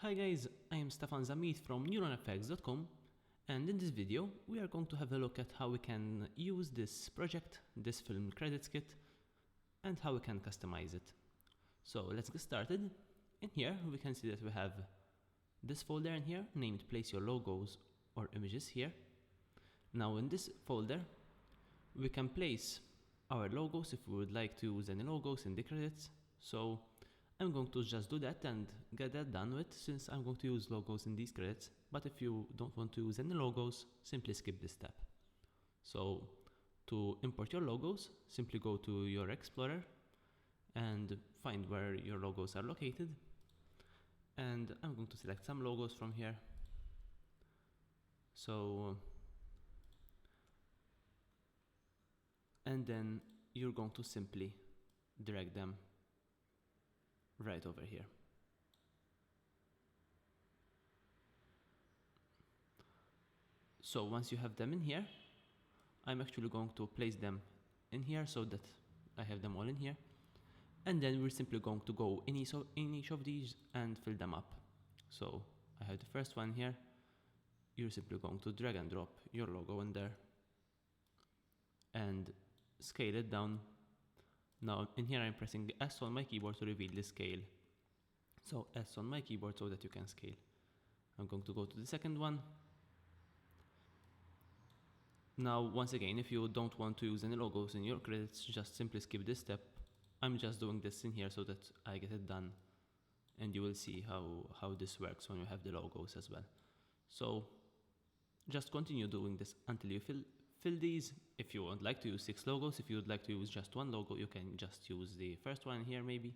Hi guys, I am Stefan Zamit from neuronfx.com, and in this video we are going to have a look at how we can use this project, this film credits kit, and how we can customize it. So let's get started. In here we can see that we have this folder in here named place your logos or images here. Now in this folder we can place our logos if we would like to use any logos in the credits. So I'm going to just do that and get that done with, since I'm going to use logos in these credits. But if you don't want to use any logos, simply skip this step. So to import your logos, simply go to your Explorer and find where your logos are located. And I'm going to select some logos from here. And then you're going to simply drag them right over here. So once you have them in here, I'm actually going to place them in here so that I have them all in here. And then we're simply going to go in each of these and fill them up. So I have the first one here. You're simply going to drag and drop your logo in there and scale it down. Now in here I'm pressing S on my keyboard to reveal the scale. So S on my keyboard so that you can scale. I'm going to go to the second one. Now once again, if you don't want to use any logos in your credits, just simply skip this step. I'm just doing this in here so that I get it done, and you will see how this works when you have the logos as well. So just continue doing this until you fill these. If you would like to use 6 logos, if you would like to use just one logo, you can just use the first one here maybe.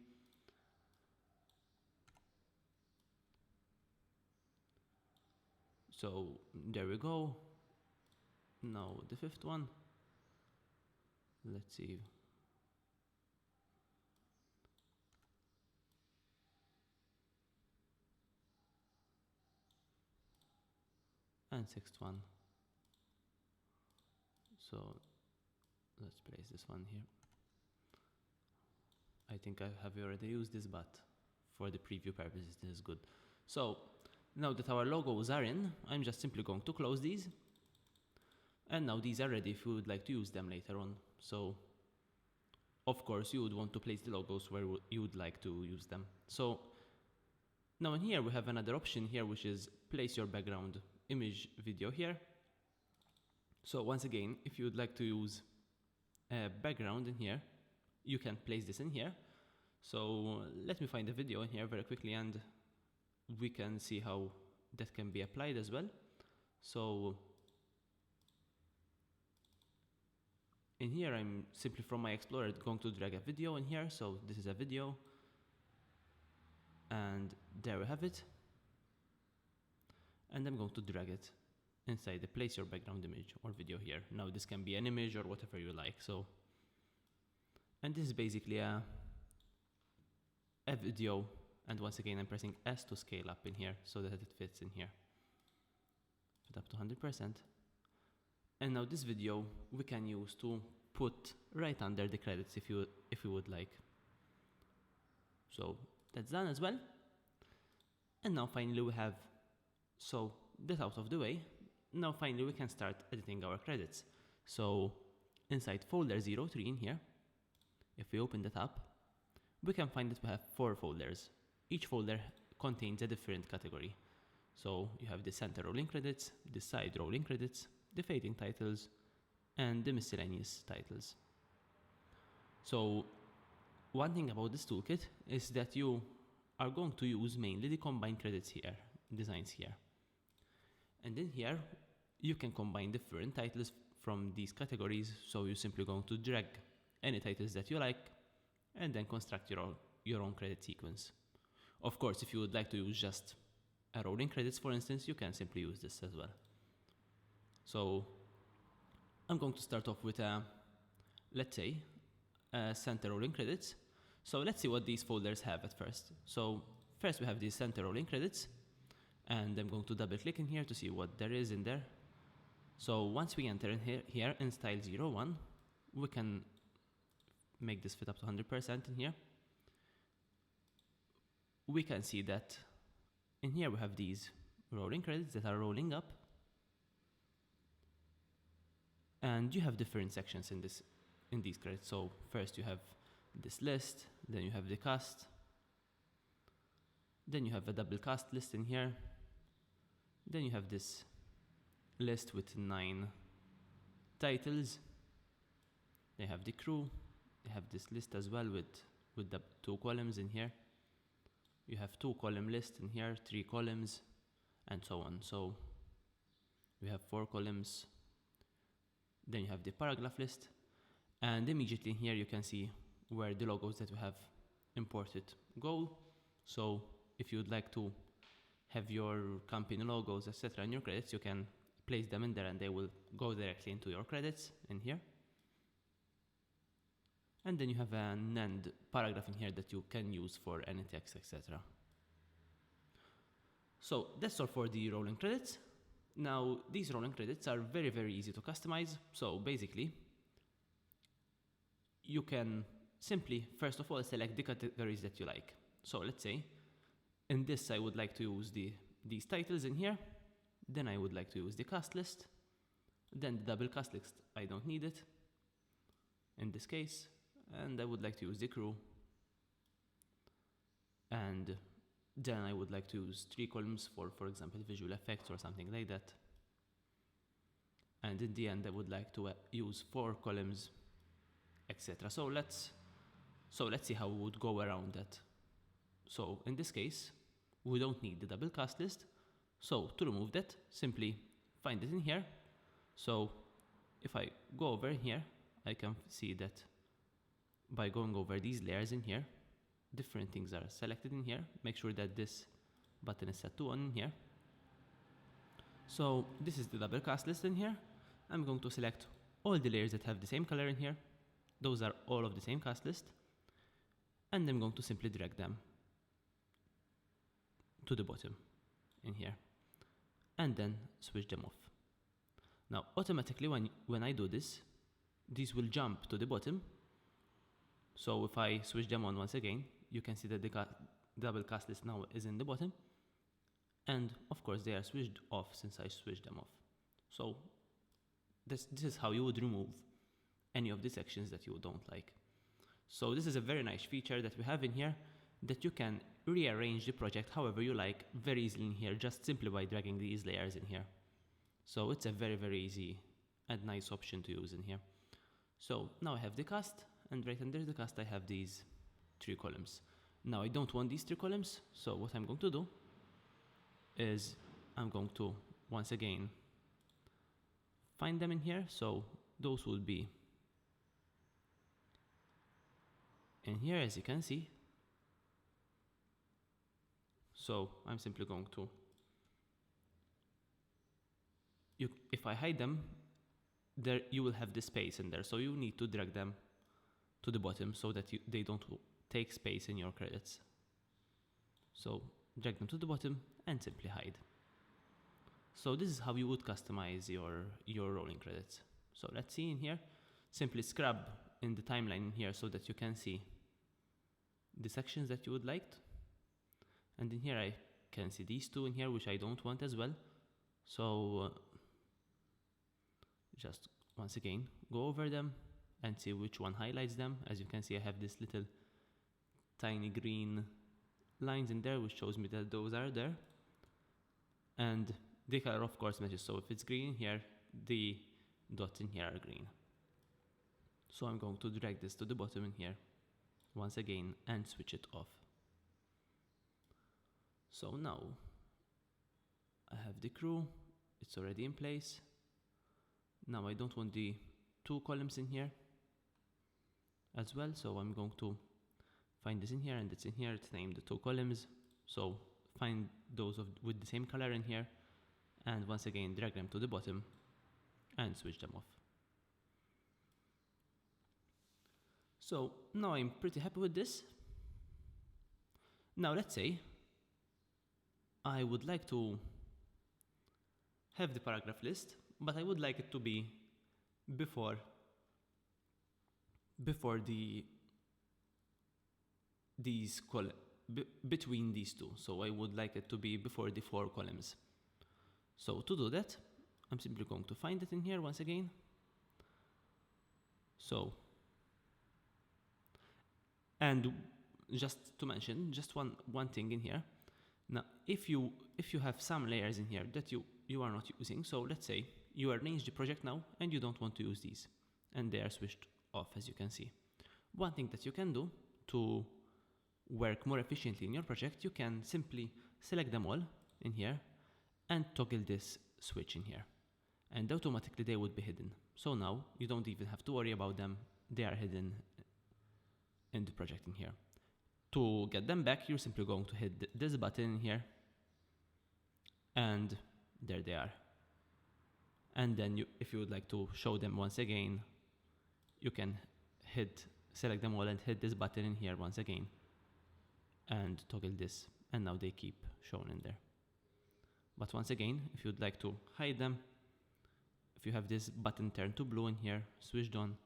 So there we go. Now the fifth one. Let's see. And sixth one. So let's place this one here. I think I have already used this, but for the preview purposes this is good. So now that our logos are in, I'm just simply going to close these. And now these are ready if you would like to use them later on. So of course you would want to place the logos where you would like to use them. So now in here we have another option here, which is place your background image video here. So once again, if you would like to use a background in here, you can place this in here. So let me find a video in here very quickly and we can see how that can be applied as well. So in here I'm simply from my Explorer going to drag a video in here. So this is a video and there we have it. And I'm going to drag it inside the place your background image or video here. Now this can be an image or whatever you like. So, and this is basically a video, and once again I'm pressing S to scale up in here so that it fits in here. Fit up to 100%. And now this video we can use to put right under the credits if you would like. So that's done as well. And now finally we have that out of the way. Now finally we can start editing our credits. So inside folder 03 in here, if we open that up, we can find that we have 4 folders. Each folder contains a different category. So you have the center rolling credits, the side rolling credits, the fading titles, and the miscellaneous titles. So one thing about this toolkit is that you are going to use mainly the combined credits here, designs here. And in here, you can combine different titles from these categories. So you're simply going to drag any titles that you like and then construct your own credit sequence. Of course, if you would like to use just a rolling credits, for instance, you can simply use this as well. So I'm going to start off with let's say, center rolling credits. So let's see what these folders have at first. So first we have these center rolling credits. And I'm going to double click in here to see what there is in there. So once we enter in here in style 01, we can make this fit up to 100% in here. We can see that in here we have these rolling credits that are rolling up. And you have different sections in these credits. So first you have this list, then you have the cast, then you have a double cast list in here, then you have this list with 9 titles, they have the crew, they have this list as well with the 2 columns in here, you have 2 column list in here, 3 columns, and so on. So we have 4 columns, then you have the paragraph list, and immediately in here you can see where the logos that we have imported go. So if you would like to have your company logos, etc. in your credits, you can place them in there and they will go directly into your credits in here. And then you have an end paragraph in here that you can use for any text, etc. So that's all for the rolling credits. Now, these rolling credits are very, very easy to customize. So basically, you can simply, first of all, select the categories that you like. So let's say, in this, I would like to use these titles in here. Then I would like to use the cast list. Then the double cast list, I don't need it in this case. And I would like to use the crew. And then I would like to use 3 columns for example, visual effects or something like that. And in the end, I would like to use 4 columns, etc. So let's see how we would go around that. So in this case, we don't need the double cast list. So to remove that, simply find it in here. So if I go over here, I can see that by going over these layers in here, different things are selected in here. Make sure that this button is set to on in here. So this is the double cast list in here. I'm going to select all the layers that have the same color in here. Those are all of the same cast list. And I'm going to simply drag them to the bottom in here. And then switch them off. Now, automatically when I do this, these will jump to the bottom. So if I switch them on once again, you can see that the double cast list now is in the bottom. And of course they are switched off since I switched them off. So this is how you would remove any of the sections that you don't like. So this is a very nice feature that we have in here, that you can rearrange the project however you like very easily in here, just simply by dragging these layers in here. So it's a very, very easy and nice option to use in here. So now I have the cast, and right under the cast I have these 3 columns. Now I don't want these 3 columns, so what I'm going to do is I'm going to once again find them in here. So those will be in here, as you can see. So I'm simply going to, if I hide them, there you will have the space in there. So you need to drag them to the bottom so that they don't take space in your credits. So drag them to the bottom and simply hide. So this is how you would customize your rolling credits. So let's see in here, simply scrub in the timeline in here so that you can see the sections that you would like. And in here I can see these 2 in here, which I don't want as well. So just once again, go over them and see which one highlights them. As you can see, I have this little tiny green lines in there, which shows me that those are there. And the color, of course, matches. So if it's green here, the dots in here are green. So I'm going to drag this to the bottom in here once again and switch it off. So now I have the crew, it's already in place. Now I don't want the 2 columns in here as well, so I'm going to find this in here, and it's in here, it's named the 2 columns. So find those with the same color in here, and once again drag them to the bottom and switch them off. So now I'm pretty happy with this. Now let's say I would like to have the paragraph list, but I would like it to be before these between these two. So I would like it to be before the 4 columns. So to do that, I'm simply going to find it in here once again. So, and just to mention, just one thing in here. Now, if you have some layers in here that you are not using, so let's say you arrange the project now and you don't want to use these, and they are switched off, as you can see. One thing that you can do to work more efficiently in your project, you can simply select them all in here and toggle this switch in here, and automatically they would be hidden. So now you don't even have to worry about them, they are hidden in the project in here. To get them back, you're simply going to hit this button in here, and there they are. And then if you would like to show them once again, you can select them all and hit this button in here once again and toggle this, and now they keep shown in there. But once again, if you'd like to hide them, if you have this button turned to blue in here, switched on,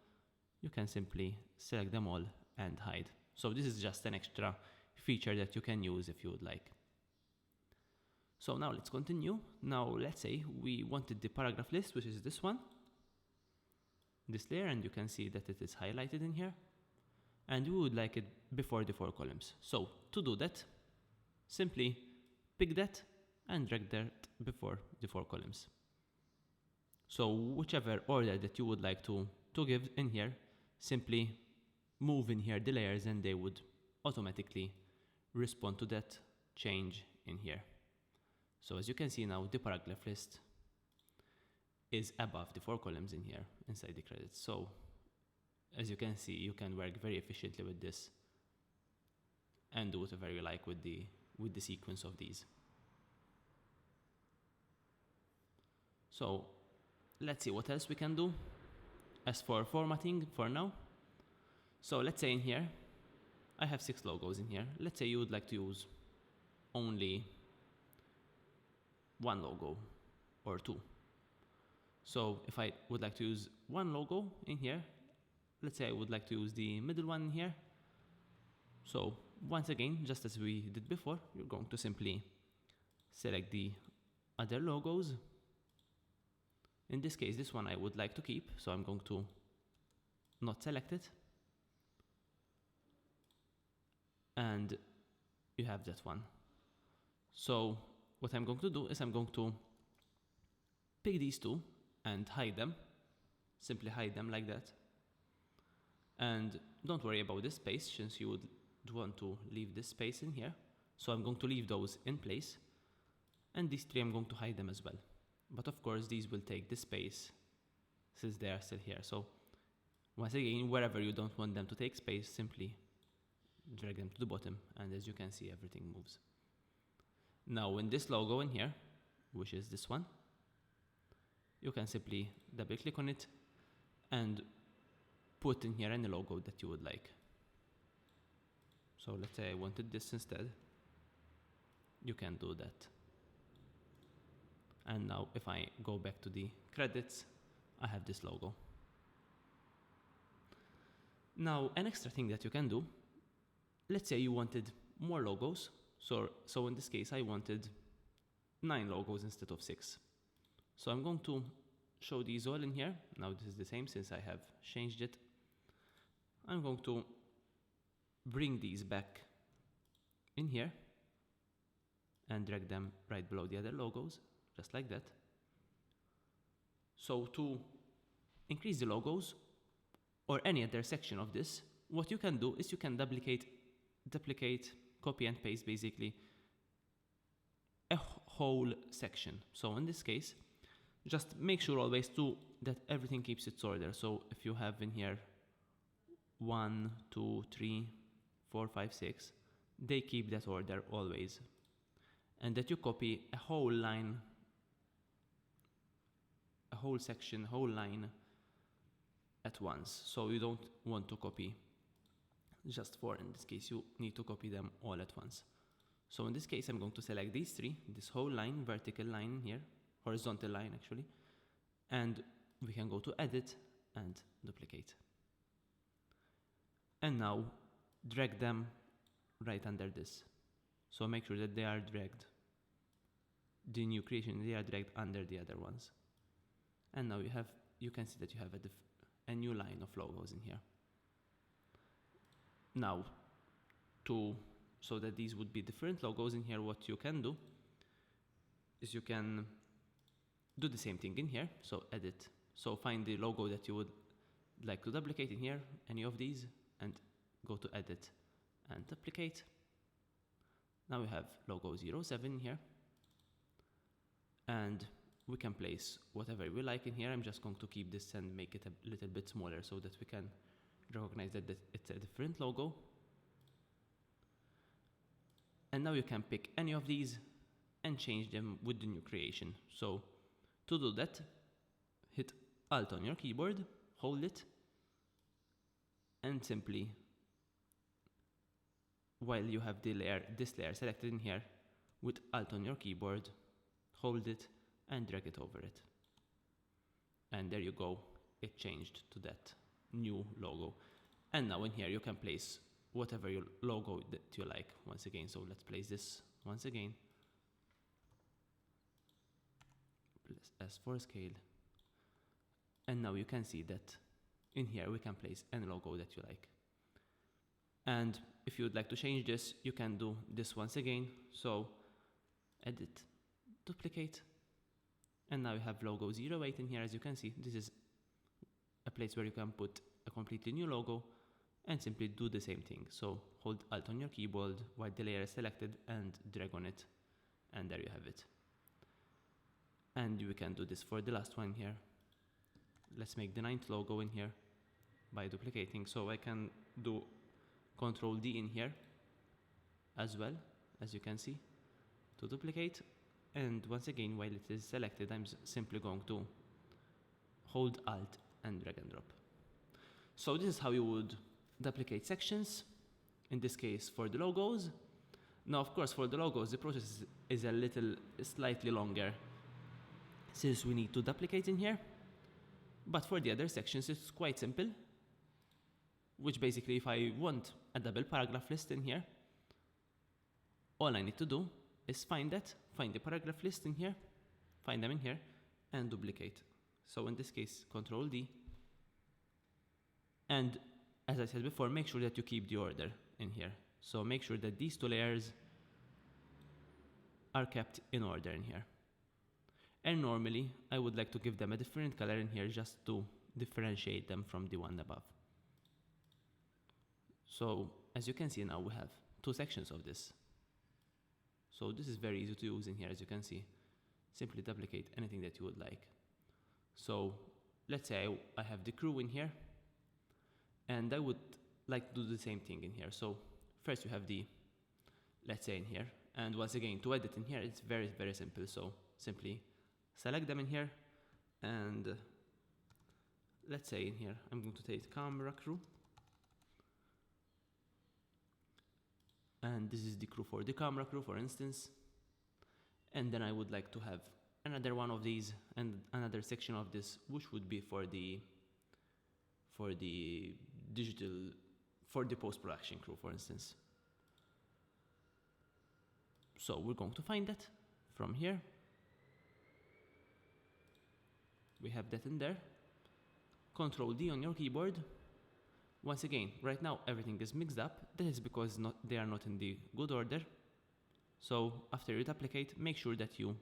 you can simply select them all and hide. So this is just an extra feature that you can use if you would like. So now let's continue. Now let's say we wanted the paragraph list, which is this one, this layer, and you can see that it is highlighted in here. And we would like it before the 4 columns. So to do that, simply pick that and drag that before the 4 columns. So whichever order that you would like to give in here, simply move in here the layers and they would automatically respond to that change in here. So as you can see now, the paragraph list is above the 4 columns in here inside the credits. So as you can see, you can work very efficiently with this and do whatever you like with the sequence of these. So let's see what else we can do as for formatting for now. So let's say in here, I have 6 logos in here. Let's say you would like to use only 1 logo or 2. So if I would like to use 1 logo in here, let's say I would like to use the middle one in here. So once again, just as we did before, you're going to simply select the other logos. In this case, this one I would like to keep, so I'm going to not select it. And you have that one. So what I'm going to do is I'm going to pick these 2 and hide them. Simply hide them like that. And don't worry about this space, since you would want to leave this space in here. So I'm going to leave those in place. And these 3 I'm going to hide them as well. But of course these will take the space since they are still here. So once again, wherever you don't want them to take space, simply drag them to the bottom, and as you can see, everything moves. Now in this logo in here, which is this one, you can simply double click on it and put in here any logo that you would like. So let's say I wanted this instead. You can do that. And now if I go back to the credits, I have this logo. Now an extra thing that you can do, let's say you wanted more logos. So in this case, I wanted 9 logos instead of 6. So I'm going to show these all in here. Now this is the same since I have changed it. I'm going to bring these back in here and drag them right below the other logos, just like that. So to increase the logos or any other section of this, what you can do is you can duplicate, copy and paste basically a whole section. So in this case, just make sure always that everything keeps its order. So if you have in here 1, 2, 3, 4, 5, 6, they keep that order always. And that you copy a whole line, a whole section, whole line at once. So you don't want to copy just 4. In this case, you need to copy them all at once. So in this case, I'm going to select these 3, this whole line, vertical line here, horizontal line actually, and we can go to edit and duplicate. And now drag them right under this. So make sure that they are dragged, the new creation, they are dragged under the other ones. And now you can see that you have a new line of logos in here. Now, so that these would be different logos in here, what you can do is you can do the same thing in here. So edit, so find the logo that you would like to duplicate in here, any of these, and go to edit and duplicate. Now we have logo 07 here, and we can place whatever we like in here. I'm just going to keep this and make it a little bit smaller so that we can recognize that it's a different logo. And now you can pick any of these and change them with the new creation. So to do that, hit Alt on your keyboard, hold it, and simply, while you have this layer selected in here, with Alt on your keyboard, hold it and drag it over it. And there you go, it changed to that new logo. And now in here you can place whatever your logo that you like once again. So let's place this once again. Press S4 scale. And now you can see that in here we can place any logo that you like. And if you would like to change this, you can do this once again. So edit, duplicate, and now you have logo 08 in here. As you can see, this is a place where you can put a completely new logo and simply do the same thing. So hold Alt on your keyboard while the layer is selected and drag on it, and there you have it. And we can do this for the last one here. Let's make the 9th logo in here by duplicating. So I can do Control D in here as well, as you can see, to duplicate. And once again, while it is selected, I'm simply going to hold Alt and drag and drop. So this is how you would duplicate sections, in this case for the logos. Now, of course, for the logos, the process is slightly longer, since we need to duplicate in here. But for the other sections, it's quite simple, which basically, if I want a double paragraph list in here, all I need to do is find the paragraph list in here, find them in here, and duplicate. So in this case, Control D. And as I said before, make sure that you keep the order in here. So make sure that these two layers are kept in order in here. And normally, I would like to give them a different color in here just to differentiate them from the one above. So as you can see now, we have two sections of this. So this is very easy to use in here, as you can see. Simply duplicate anything that you would like. So let's say I have the crew in here, and I would like to do the same thing in here. So first you have the, let's say in here, and once again, to edit in here, it's very, very simple. So simply select them in here, and let's say in here, I'm going to take camera crew. And this is the crew for the camera crew, for instance. And then I would like to have another one of these and another section of this, which would be for the post-production crew, for instance. So we're going to find that from here. We have that in there. Control D on your keyboard. Once again, right now everything is mixed up. That is because they are not in the good order. So after you duplicate, make sure that you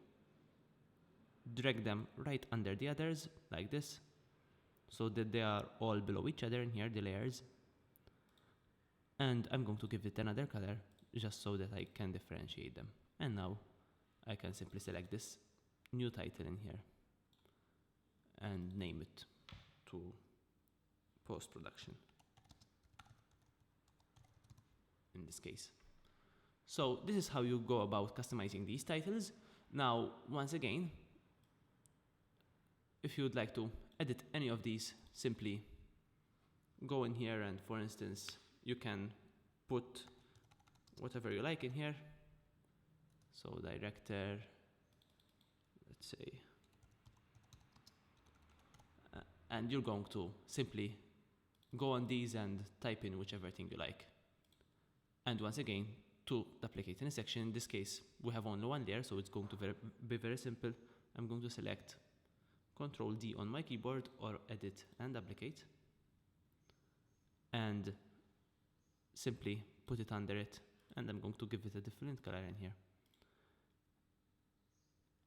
drag them right under the others, like this, so that they are all below each other in here, the layers. And I'm going to give it another color, just so that I can differentiate them. And now I can simply select this new title in here and name it to post-production, in this case. So this is how you go about customizing these titles. Now, once again, if you would like to edit any of these, simply go in here and, for instance, you can put whatever you like in here. So director, let's say, and you're going to simply go on these and type in whichever thing you like. And once again, to duplicate in a section. In this case, we have only one layer, so it's going to be very simple. I'm going to select Control D on my keyboard, or Edit and Duplicate, and simply put it under it, and I'm going to give it a different color in here.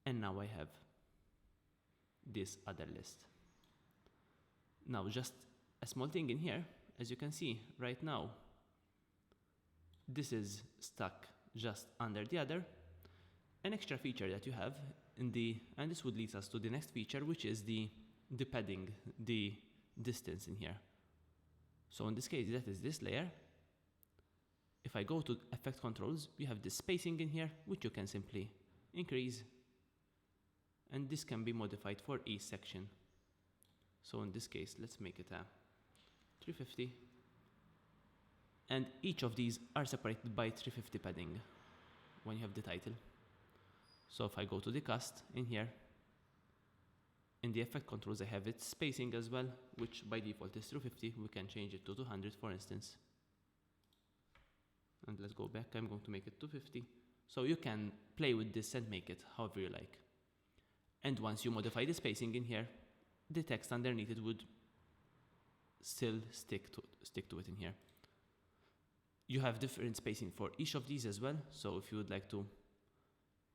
And now I have this other list. Now just a small thing in here, as you can see right now, this is stuck just under the other. An extra feature that you have and this would lead us to the next feature, which is the padding, the distance in here. So in this case, that is this layer. If I go to Effect Controls, you have the spacing in here, which you can simply increase, and this can be modified for each section. So in this case, let's make it a 350, and each of these are separated by 350 padding when you have the title. So if I go to the cast in here, in the Effect Controls I have its spacing as well, which by default is 250. We can change it to 200 for instance. And let's go back, I'm going to make it 250. So you can play with this and make it however you like. And once you modify the spacing in here, the text underneath it would still stick to it in here. You have different spacing for each of these as well, so if you would like to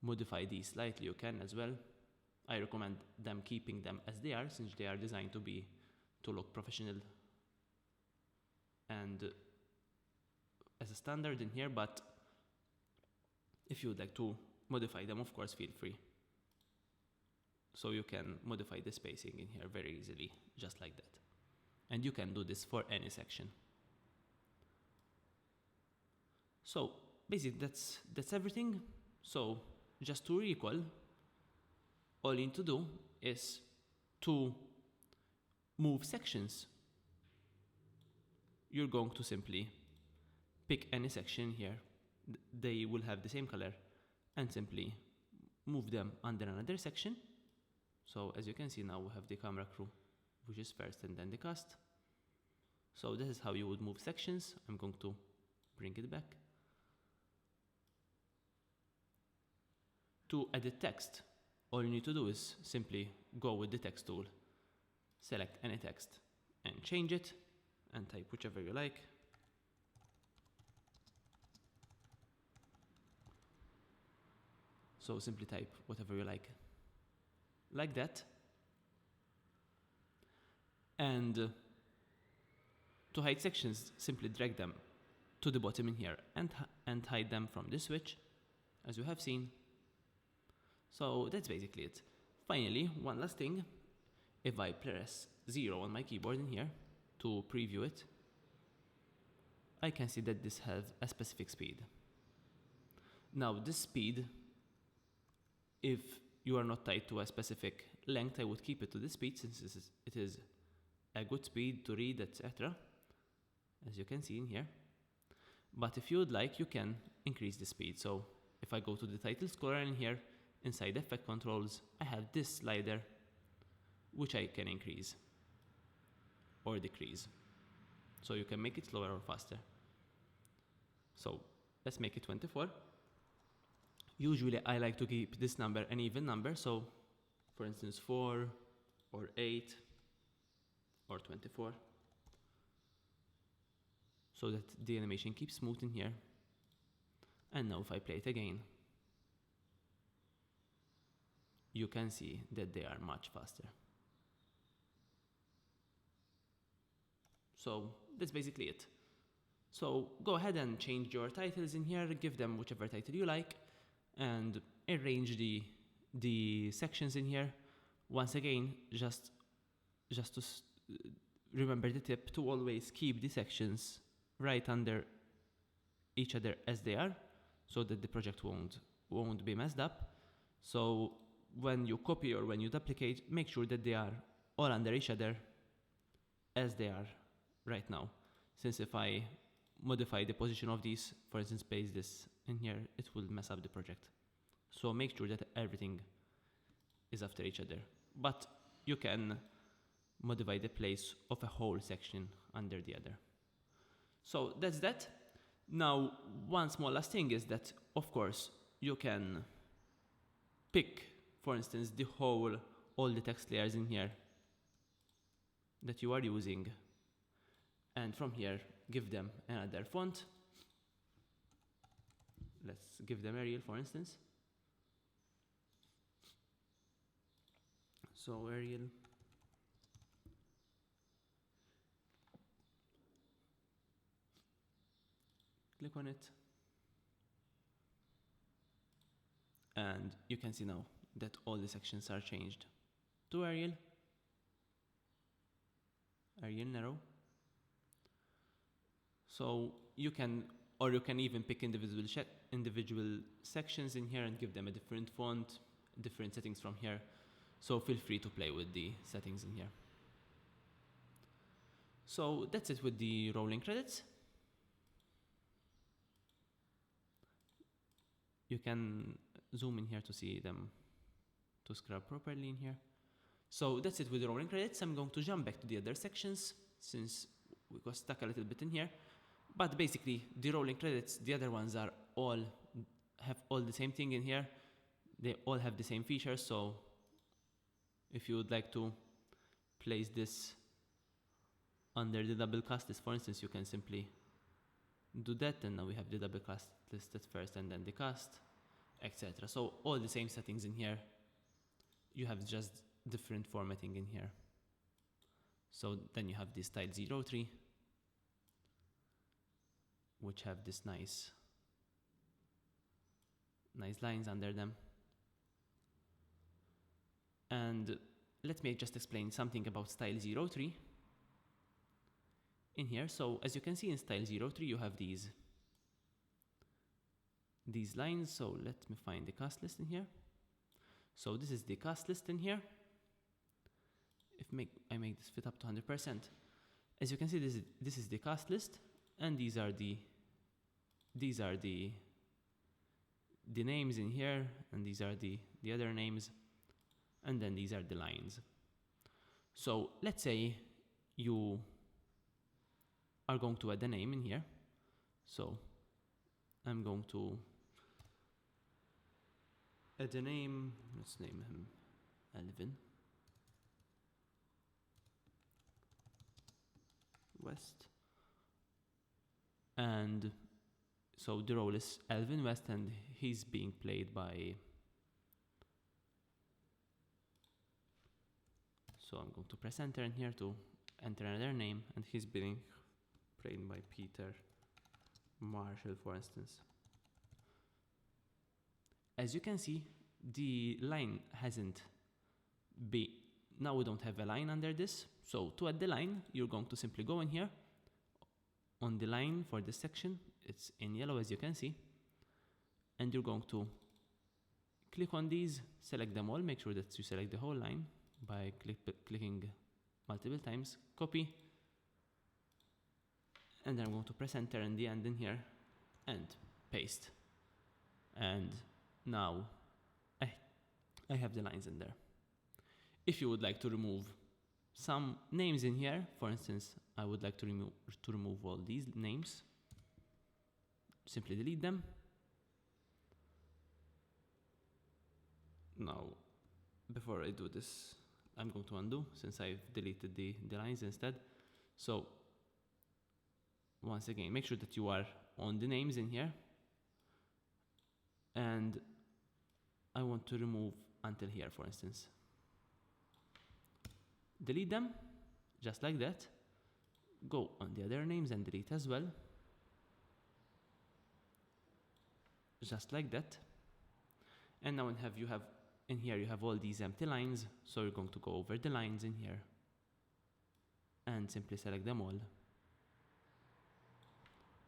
modify these slightly, you can as well. I recommend them keeping them as they are, since they are designed to look professional and as a standard in here, but if you would like to modify them, of course, feel free. So you can modify the spacing in here very easily, just like that. And you can do this for any section. So basically that's everything. So just to recall, all you need to do is to move sections. You're going to simply pick any section here. They will have the same color, and simply move them under another section. So as you can see now, we have the camera crew, which is first, and then the cast. So this is how you would move sections. I'm going to bring it back. To edit text, all you need to do is simply go with the text tool, select any text and change it, and type whichever you like. So simply type whatever you like that. And to hide sections, simply drag them to the bottom in here and hide them from this switch, as you have seen. So that's basically it. Finally, one last thing. If I press 0 on my keyboard in here to preview it, I can see that this has a specific speed. Now this speed, if you are not tied to a specific length, I would keep it to this speed, since it is a good speed to read, etc. As you can see in here. But if you would like, you can increase the speed. So if I go to the title scroller in here, inside Effect Controls, I have this slider, which I can increase or decrease. So you can make it slower or faster. So let's make it 24. Usually I like to keep this number an even number. So for instance, 4 or 8 or 24. So that the animation keeps smooth in here. And now if I play it again, you can see that they are much faster. So that's basically it. So go ahead and change your titles in here, give them whichever title you like, and arrange the sections in here. Once again, just to remember the tip to always keep the sections right under each other as they are, so that the project won't be messed up. So when you copy or when you duplicate, make sure that they are all under each other as they are right now. Since if I modify the position of these, for instance, paste this in here, it will mess up the project. So make sure that everything is after each other. But you can modify the place of a whole section under the other. So that's that. Now, one small last thing is that, of course, you can pick, for instance, all the text layers in here that you are using, and from here, give them another font. Let's give them Arial, for instance. So Arial. Click on it. And you can see now that all the sections are changed to Arial. Arial narrow. So you can even pick individual sections in here and give them a different font, different settings from here. So feel free to play with the settings in here. So that's it with the rolling credits. You can zoom in here to see them, to scrub properly in here. So that's it with the rolling credits. I'm going to jump back to the other sections since we got stuck a little bit in here. But basically, the rolling credits, the other ones have all the same thing in here. They all have the same features. So if you would like to place this under the double cast list, for instance, you can simply do that, and now we have the double cast listed first and then the cast, etc. So all the same settings in here. You have just different formatting in here. So then you have the style 03, which have this nice lines under them. And let me just explain something about style 03 in here. So as you can see in style 03, you have these lines. So let me find the cast list in here. So this is the cast list in here. I make this fit up to 100%. As you can see, this is the cast list, and these are the names in here, and these are the other names, and then these are the lines. So let's say you are going to add a name in here. So I'm going to add a name. Let's name him Alvin West. And so the role is Alvin West, and he's being played by... So I'm going to press enter in here to enter another name, and he's being played by Peter Marshall, for instance. As you can see, the line hasn't been... Now we don't have a line under this. So to add the line, you're going to simply go in here on the line for this section. It's in yellow, as you can see. And you're going to click on these, select them all, make sure that you select the whole line by clicking multiple times, copy. And then I'm going to press enter in the end in here and paste. And now I have the lines in there. If you would like to remove some names in here, for instance, I would like to remove all these names, simply delete them. Now, before I do this, I'm going to undo since I've deleted the lines instead. So once again, make sure that you are on the names in here, and I want to remove until here, for instance. Delete them, just like that. Go on the other names and delete as well. Just like that. And now you have all these empty lines, so you're going to go over the lines in here and simply select them all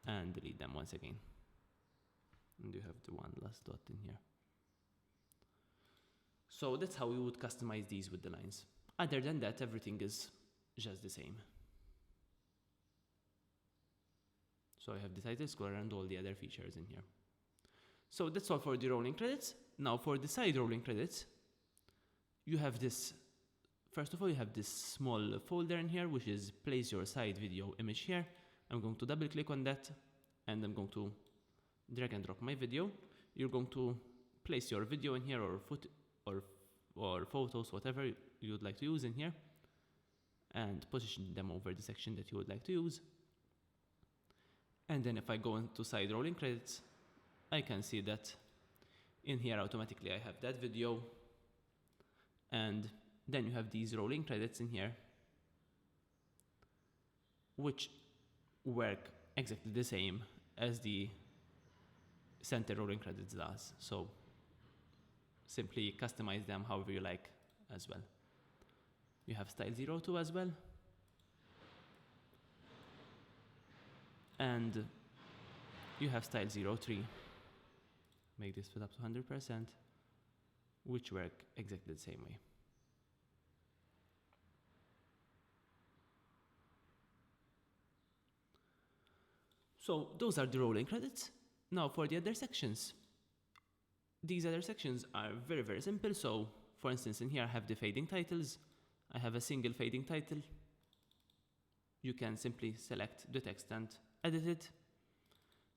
and delete them once again. And you have the one last dot in here. So that's how we would customize these with the lines. Other than that, everything is just the same. So I have the title square and all the other features in here. So that's all for the rolling credits. Now for the side rolling credits, you have this, first of all, you have this small folder in here, which is place your side video image here. I'm going to double click on that, and I'm going to drag and drop my video. You're going to place your video in here, or photos, whatever you would like to use in here, and position them over the section that you would like to use. And then if I go into side rolling credits, I can see that in here automatically I have that video, and then you have these rolling credits in here which work exactly the same as the center rolling credits does. So simply customize them however you like as well. You have style 02 as well, and you have style 03. Make this fit up to 100%, which work exactly the same way. So those are the rolling credits. Now for the other sections. These other sections are very, very simple. So for instance, in here I have the fading titles. I have a single fading title. You can simply select the text and edit it.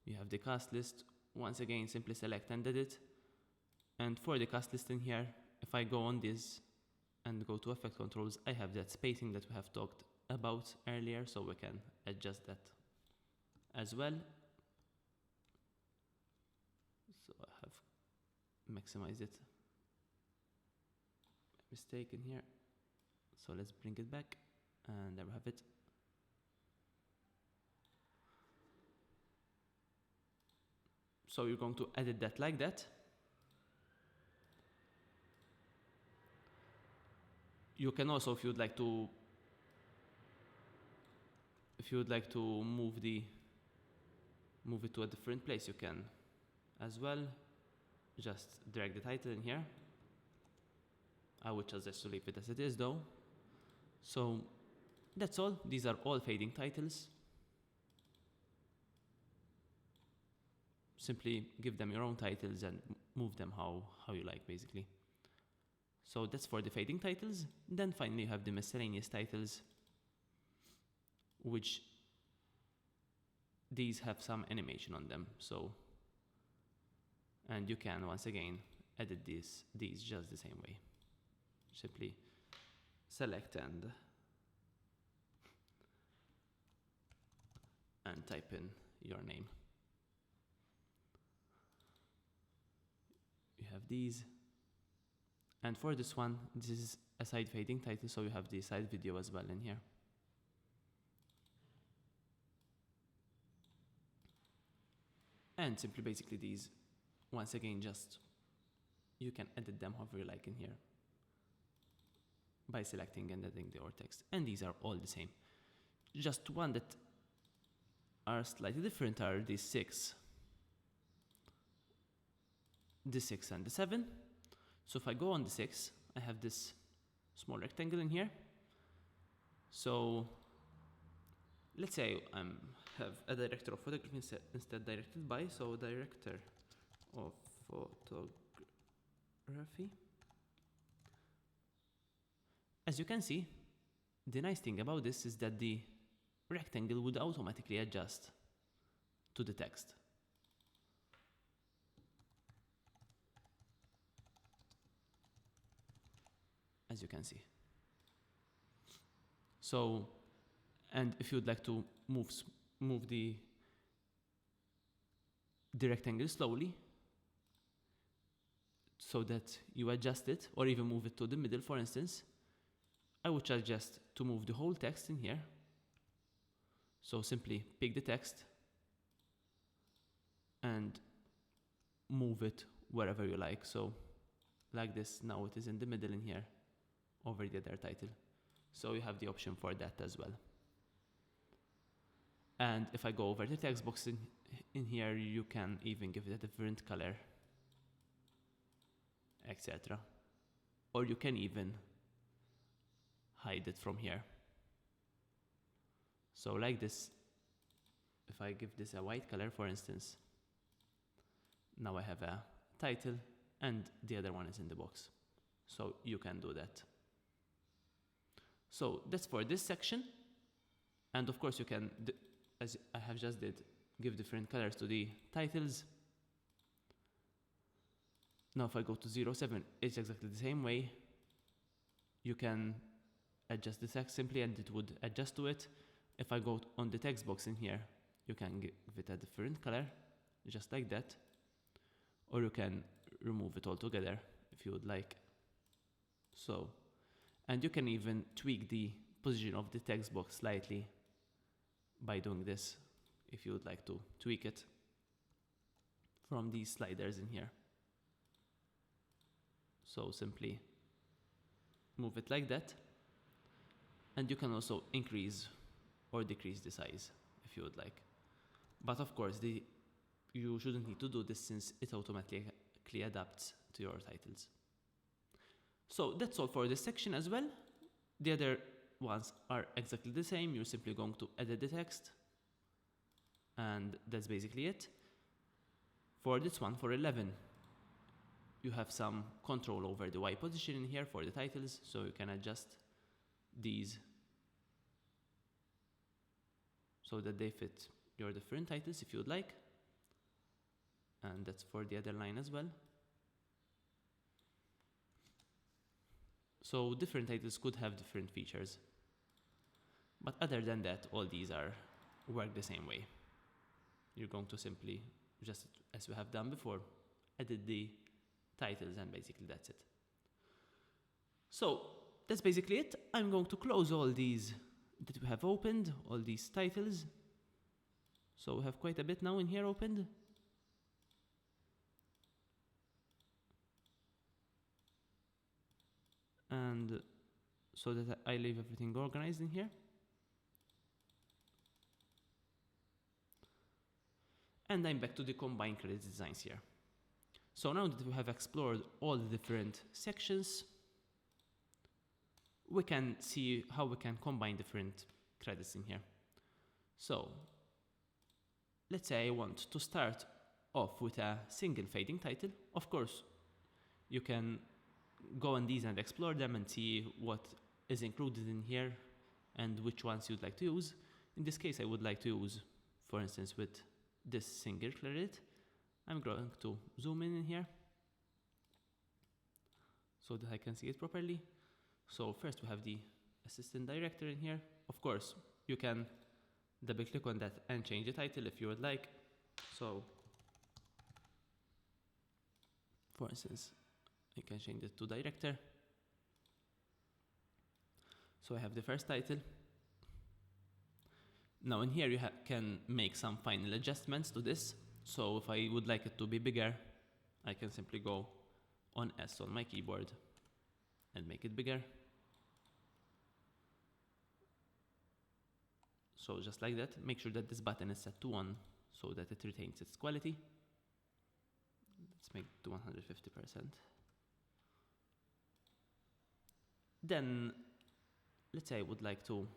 You have the cast list. Once again, simply select and edit. And for the cast list in here, if I go on this and go to effect controls, I have that spacing that we have talked about earlier, so we can adjust that as well. So I have maximized it. Mistake in here. So let's bring it back, and there we have it. So you're going to edit that like that. You can also, if you'd like to move it to a different place, you can as well. Just drag the title in here. I would suggest to leave it as it is though. So that's all. These are all fading titles. Simply give them your own titles and move them how you like, basically. So that's for the fading titles. Then finally you have the miscellaneous titles, which these have some animation on them. So, and you can once again edit these just the same way. Simply select and type in your name. You have these, and for this one, this is a side fading title, so you have the side video as well in here. And simply basically these, once again, just you can edit them however you like in here by selecting and editing the text. And these are all the same. Just one that are slightly different are these six. The 6 and the 7. So if I go on the 6, I have this small rectangle in here. So let's say I have a director of photography instead directed by, so director of photography. As you can see, the nice thing about this is that the rectangle would automatically adjust to the text. As you can see. So, and if you'd like to move the rectangle slowly so that you adjust it, or even move it to the middle, for instance, I would suggest to move the whole text in here. So simply pick the text and move it wherever you like. So like this, now it is in the middle in here over the other title. So you have the option for that as well. And if I go over the text box in here, you can even give it a different color, etc. Or you can even hide it from here. So like this, if I give this a white color, for instance, now I have a title and the other one is in the box. So you can do that. So that's for this section. And of course you can, as I have just did, give different colors to the titles. Now if I go to 07, it's exactly the same way. You can adjust the text simply and it would adjust to it. If I go on the text box in here, you can give it a different color, just like that. Or you can remove it altogether if you would like. So, and you can even tweak the position of the text box slightly by doing this, if you would like to tweak it from these sliders in here. So simply move it like that, and you can also increase or decrease the size if you would like. But of course, you shouldn't need to do this since it automatically adapts to your titles. So that's all for this section as well. The other ones are exactly the same. You're simply going to edit the text, and that's basically it. For this one, for 11, you have some control over the Y position in here for the titles, so you can adjust these so that they fit your different titles if you would like. And that's for the other line as well. So different titles could have different features. But other than that, all these work the same way. You're going to simply, just as we have done before, edit the titles, and basically that's it. So that's basically it. I'm going to close all these that we have opened, all these titles. So we have quite a bit now in here opened. And so that I leave everything organized in here. And I'm back to the combined credits designs here. So now that we have explored all the different sections, we can see how we can combine different credits in here. So let's say I want to start off with a single fading title. Of course, you can go on these and explore them and see what is included in here and which ones you'd like to use. In this case, I would like to use, for instance, with this single credit, I'm going to zoom in here so that I can see it properly. So first we have the assistant director in here. Of course, you can double click on that and change the title if you would like. So for instance, I can change it to director. So I have the first title. Now in here you can make some final adjustments to this. So if I would like it to be bigger, I can simply go on S on my keyboard and make it bigger. So just like that, make sure that this button is set to 1 so that it retains its quality. Let's make it to 150%. Then, let's say I would like to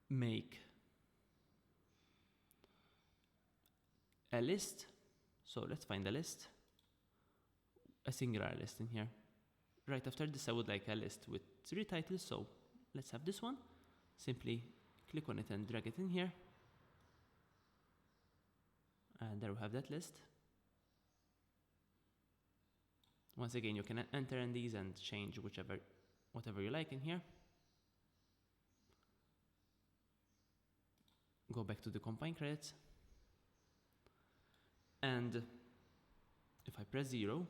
make a list. So let's find a list, a singular list in here. Right after this, I would like a list with 3 titles. So let's have this one. Simply click on it and drag it in here. And there we have that list. Once again, you can enter in these and change whatever you like in here. Go back to the combine credits. And if I press 0,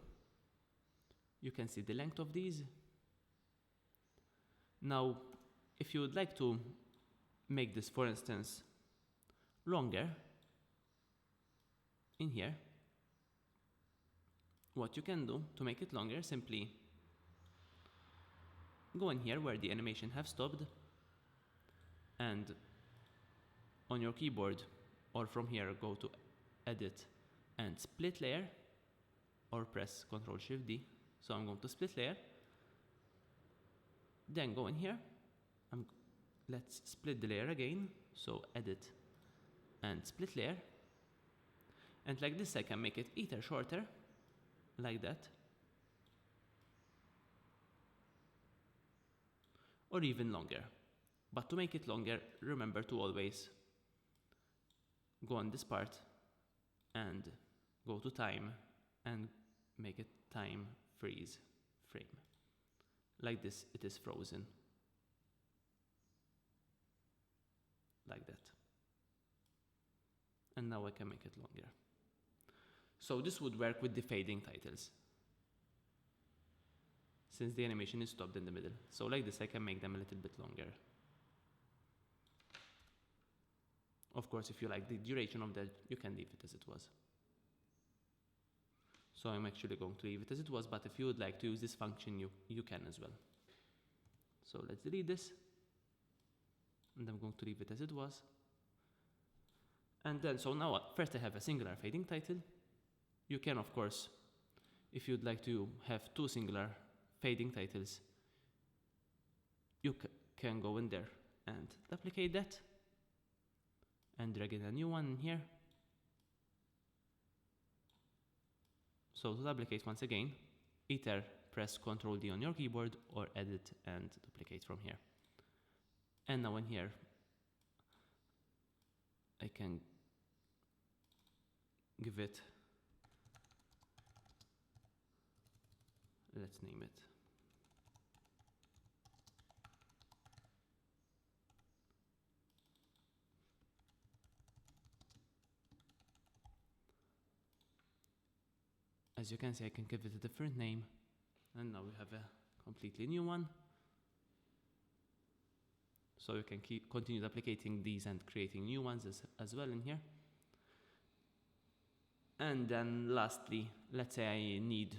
you can see the length of these. Now, if you would like to make this, for instance, longer in here, what you can do to make it longer, simply go in here where the animation have stopped, and on your keyboard or from here go to edit and split layer, or press Ctrl+Shift+D. So I'm going to split layer, then go in here, let's split the layer again, so edit and split layer, and like this I can make it either shorter, like that, or even longer. But to make it longer, remember to always go on this part and go to time and make it time freeze frame. Like this, it is frozen. Like that. And now I can make it longer. So this would work with the fading titles, since the animation is stopped in the middle. So like this, I can make them a little bit longer. Of course, if you like the duration of that, you can leave it as it was. So I'm actually going to leave it as it was, but if you would like to use this function, you can as well. So let's delete this. And I'm going to leave it as it was. And then, so now first I have a singular fading title. You can, of course, if you'd like to have two singular fading titles, you can go in there and duplicate that and drag in a new one in here. So to duplicate once again, either press Ctrl D on your keyboard or edit and duplicate from here. And now in here, I can give it, let's name it as you can see, I can give it a different name, and now we have a completely new one. So you can continue duplicating these and creating new ones as well in here. And then lastly, let's say I need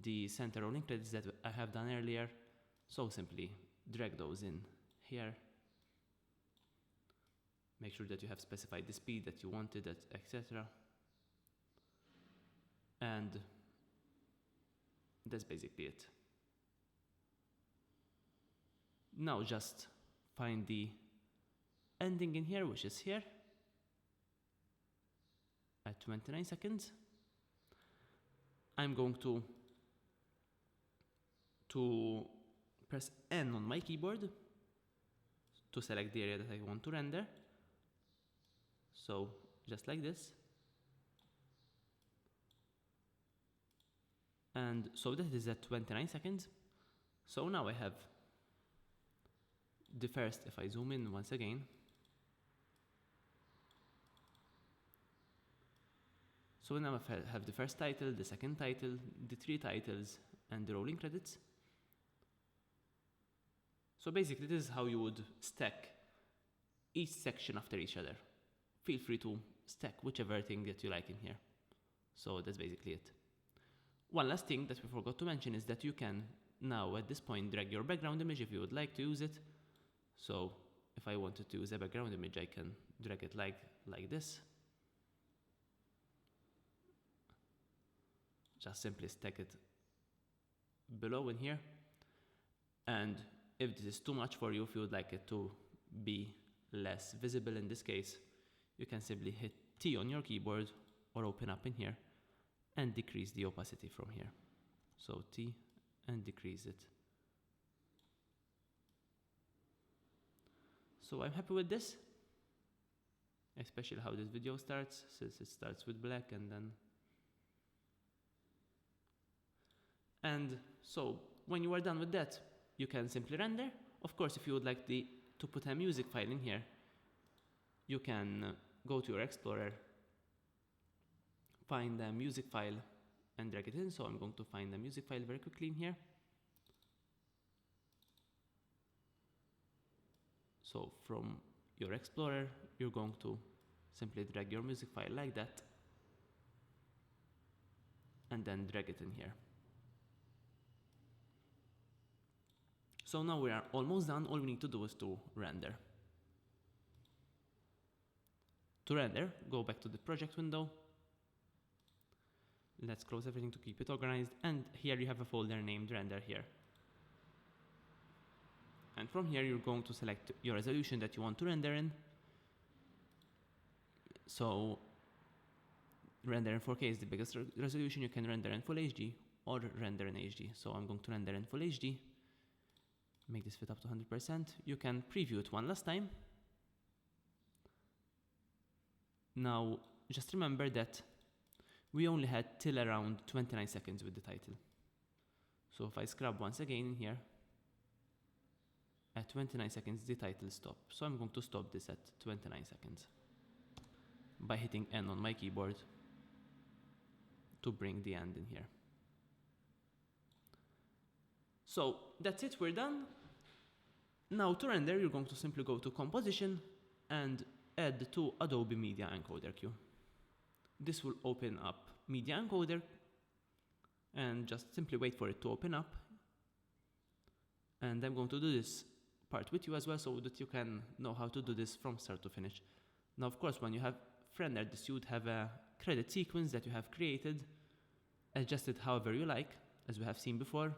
the center rolling credits that I have done earlier. So simply drag those in here. Make sure that you have specified the speed that you wanted, etc. And that's basically it. Now just find the ending in here, which is here at 29 seconds. I'm going to press N on my keyboard to select the area that I want to render. So just like this. And so that is at 29 seconds. So now I have the first, if I zoom in once again. So now I have the first title, the second title, the three titles, and the rolling credits. So basically this is how you would stack each section after each other. Feel free to stack whichever thing that you like in here. So that's basically it. One last thing that we forgot to mention is that you can now at this point drag your background image if you would like to use it. So if I wanted to use a background image, I can drag it like this. Just simply stack it below in here. And if this is too much for you, if you would like it to be less visible in this case, you can simply hit T on your keyboard or open up in here and decrease the opacity from here. So T and decrease it. So I'm happy with this, especially how this video starts, since it starts with black and then. And so when you are done with that, you can simply render. Of course, if you would like to put a music file in here, you can go to your Explorer, find a music file and drag it in. So I'm going to find a music file very quickly in here. So from your Explorer, you're going to simply drag your music file like that and then drag it in here. So now we are almost done. All we need to do is to render. To render, go back to the project window. Let's close everything to keep it organized. And here you have a folder named render here. And from here, you're going to select your resolution that you want to render in. So render in 4K is the biggest resolution. You can render in Full HD or render in HD. So I'm going to render in Full HD. Make this fit up to 100%. You can preview it one last time. Now, just remember that we only had till around 29 seconds with the title. So if I scrub once again in here, at 29 seconds the title stops. So I'm going to stop this at 29 seconds by hitting N on my keyboard to bring the end in here. So that's it, we're done. Now to render, you're going to simply go to Composition and add to Adobe Media Encoder queue. This will open up Media Encoder, and just simply wait for it to open up. And I'm going to do this part with you as well so that you can know how to do this from start to finish. Now, of course, when you have rendered this, you would have a credit sequence that you have created, adjusted however you like, as we have seen before,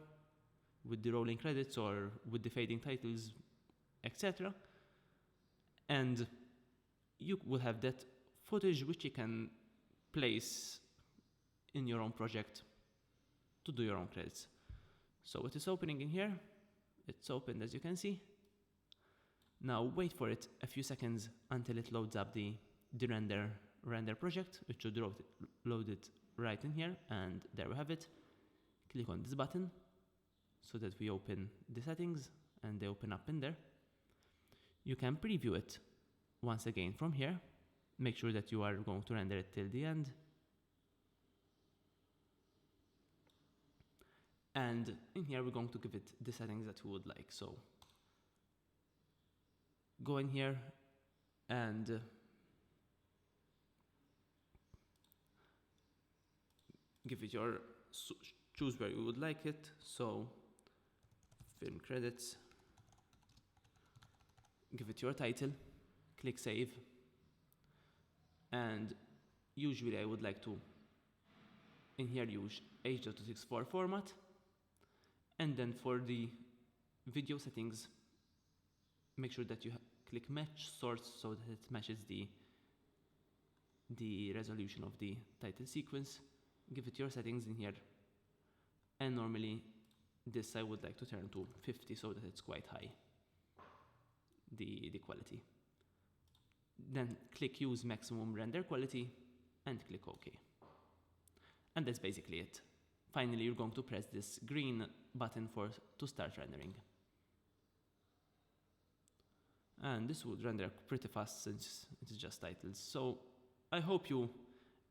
with the rolling credits or with the fading titles, etc. And you will have that footage which you can place in your own project to do your own credits. So it is opening in here. It's opened, as you can see. Now wait for it a few seconds until it loads up the render project. It should load it right in here, and there we have it. Click on this button so that we open the settings and they open up in there. You can preview it once again from here. Make sure that you are going to render it till the end. And in here, we're going to give it the settings that we would like. So go in here and give it your, choose where you would like it. So film credits, give it your title, click save. And usually I would like to, in here, use H.264 format. And then for the video settings, make sure that you click match source so that it matches the resolution of the title sequence. Give it your settings in here. And normally this I would like to turn to 50 so that it's quite high, the quality. Then click use maximum render quality and click OK. And that's basically it. Finally, you're going to press this green button to start rendering. And this would render pretty fast since it's just titles. So I hope you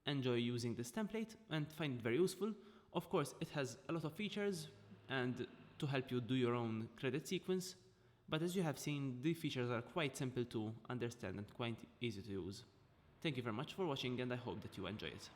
enjoy using this template and find it very useful. Of course, it has a lot of features and to help you do your own credit sequence. But as you have seen, the features are quite simple to understand and quite easy to use. Thank you very much for watching, and I hope that you enjoy it.